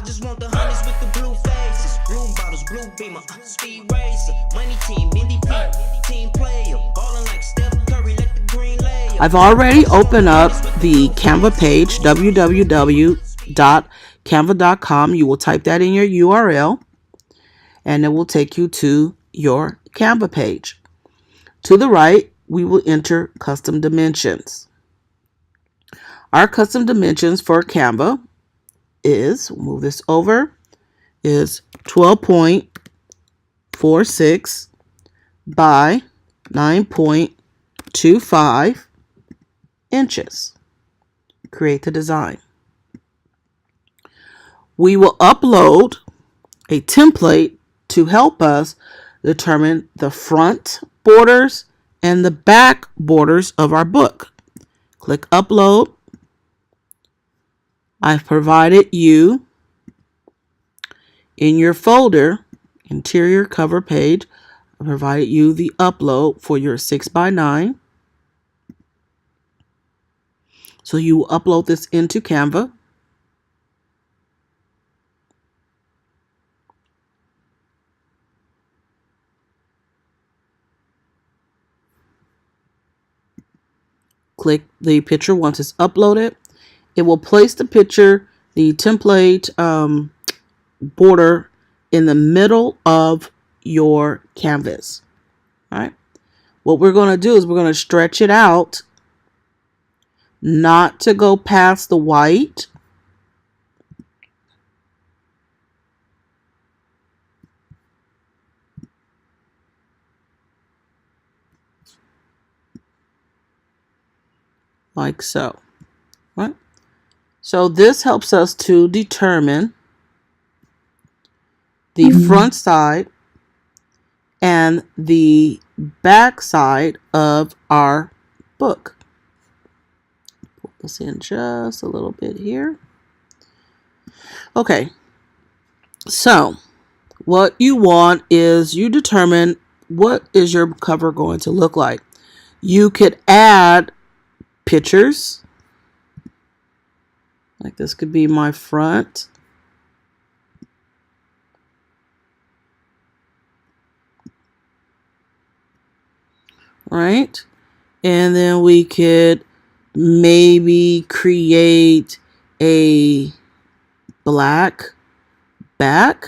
just want the honeys with the blue faces. Blue bottles, blue beamer, speed racer. Money team, Indy P, team player. Ballin' like Steph Curry, let the green layer. I've already opened up the Canva page, www.canva.com. You will type that in your URL, and it will take you to your Canva page. To the right, we will enter custom dimensions. Our custom dimensions for Canva is, move this over, is 12.46 by 9.25 inches. Create the design. We will upload a template to help us determine the front borders and the back borders of our book. Click upload. I've provided you in your folder, interior cover page, I provided you the upload for your 6x9. So you will upload this into Canva. Click the picture once it's uploaded. It will place the picture, the template border in the middle of your canvas. All right. What we're going to do is we're going to stretch it out, not to go past the white. Like so. Right? So this helps us to determine the front side and the back side of our book. Pull this in just a little bit here. Okay. So what you want is you determine what is your cover going to look like. You could add pictures. Like this could be my front. Right? And then we could maybe create a black back.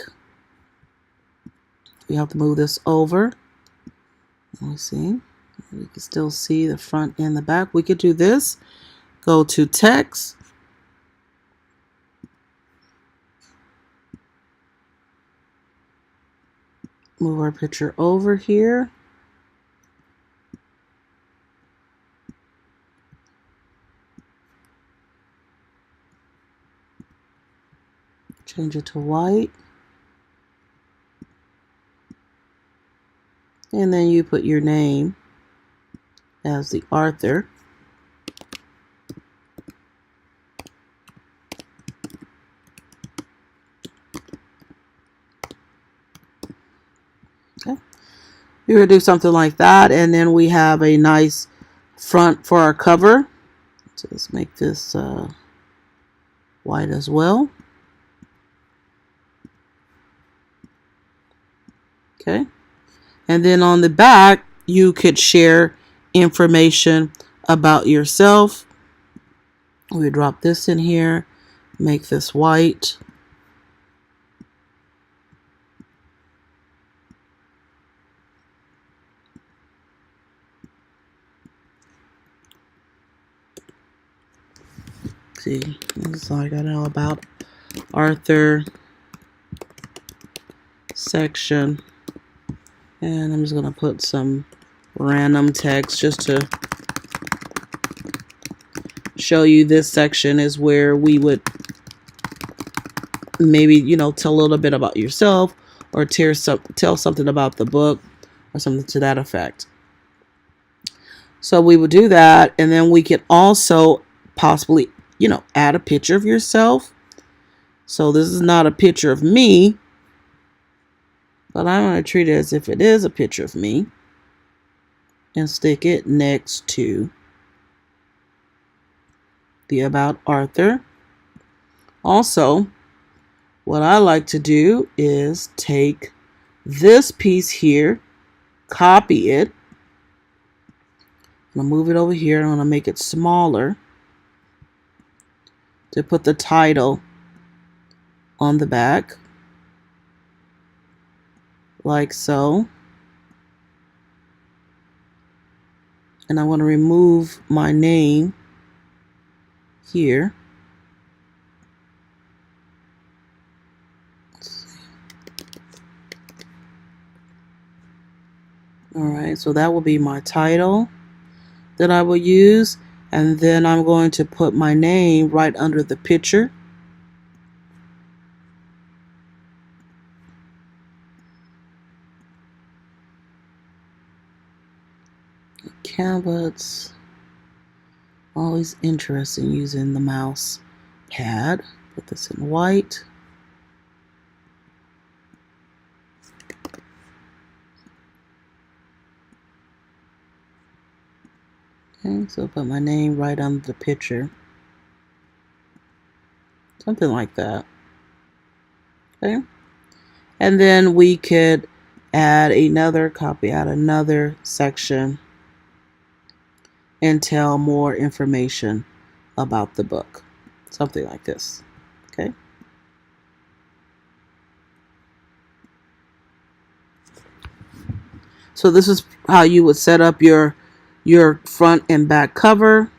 We have to move this over. Let me see. We can still see the front and the back. We could do this. Go to text. Move our picture over here. Change it to white. And then you put your name as the author. Okay. We're going to do something like that, and then we have a nice front for our cover. So let's make this white as well. Okay. And then on the back, you could share information about yourself. We drop this in here, make this white. See, this is all I gotta know about Arthur section. And I'm just going to put some random text just to show you this section is where we would maybe, tell a little bit about yourself or tell something about the book or something to that effect. So we would do that, and then we could also possibly, add a picture of yourself. So this is not a picture of me, but I'm going to treat it as if it is a picture of me and stick it next to the About Arthur. Also, what I like to do is take this piece here, copy it. I'm going to move it over here. I'm going to make it smaller to put the title on the back, like so. And I want to remove my name here. Alright, so that will be my title that I will use. And then I'm going to put my name right under the picture. Canva, it's always interesting using the mouse pad. Put this in white. Okay, so put my name right under the picture. Something like that. Okay. And then we could add another section and tell more information about the book. Something like this. Okay. So this is how you would set up your front and back cover.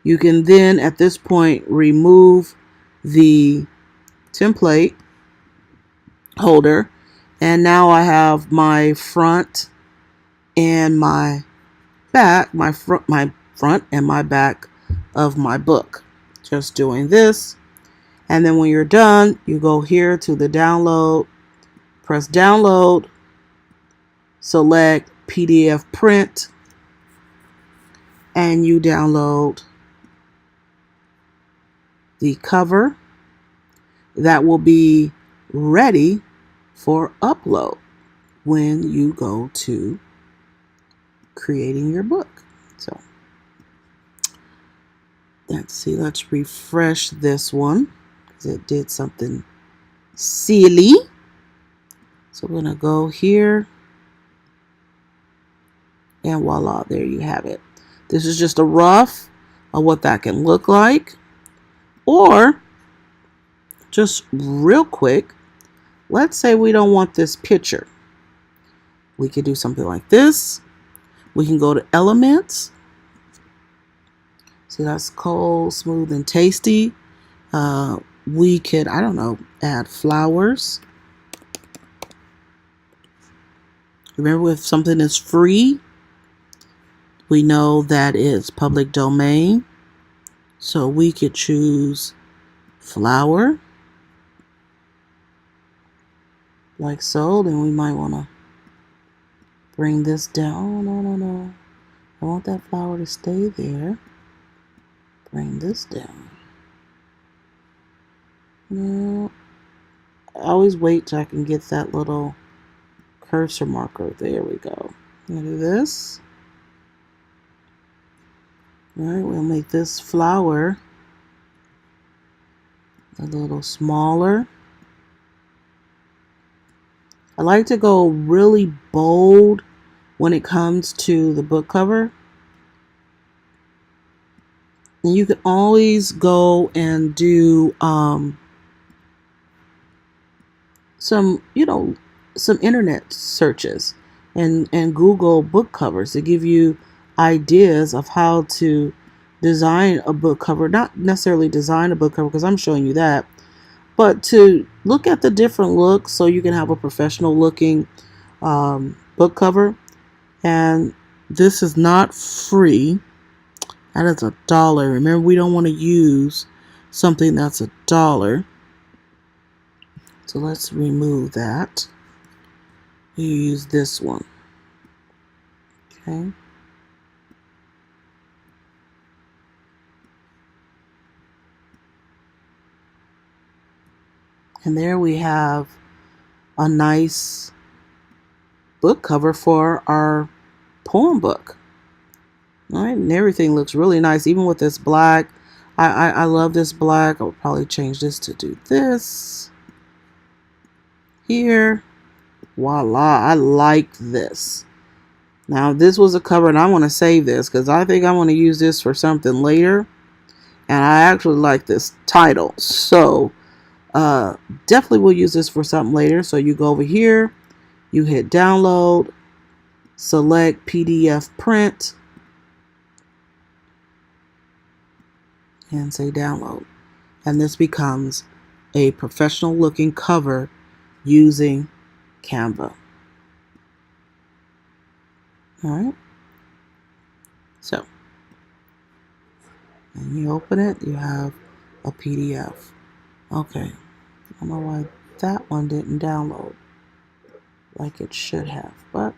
You can then at this point remove the template holder, and now I have my front and my back, my front and my back of my book. Just doing this, and then when you're done, you go here to the download, press download, select PDF print, and you download the cover that will be ready for upload when you go to creating your book. So let's refresh this one because it did something silly. So we're gonna go here, and voila, there you have it. This is just a rough of what that can look like. Or just real quick, let's say we don't want this picture. We could do something like this. We can go to elements. See, that's cold, smooth, and tasty. We could, I don't know, add flowers. Remember, if something is free, we know that it's public domain. So we could choose flower, like so. Then we might want to bring this down. No. I want that flower to stay there. Bring this down. No. I always wait till I can get that little cursor marker. There we go. I'm going to do this. All right, we'll make this flower a little smaller. I like to go really bold when it comes to the book cover. And you can always go and do some internet searches and Google book covers to give you ideas of how to design a book cover. Not necessarily design a book cover because I'm showing you that, but to look at the different looks so you can have a professional looking book cover. And this is not free. That is $1. Remember, we don't want to use something that's $1. So let's remove that. You use this one. Okay. And there we have a nice book cover for our poem book. All right, and everything looks really nice, even with this black. I love this black. I would probably change this to do this. here. Voila, I like this. Now this was a cover and I want to save this because I think I want to use this for something later. And I actually like this title. So definitely will use this for something later. So you go over here, you hit download, select PDF print, and say download. And this becomes a professional looking cover using Canva. Alright. So, and you open it, you have a PDF. Okay. I don't know why that one didn't download like it should have, but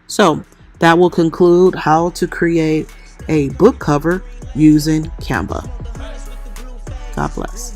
so that will conclude how to create a book cover using Canva. God bless.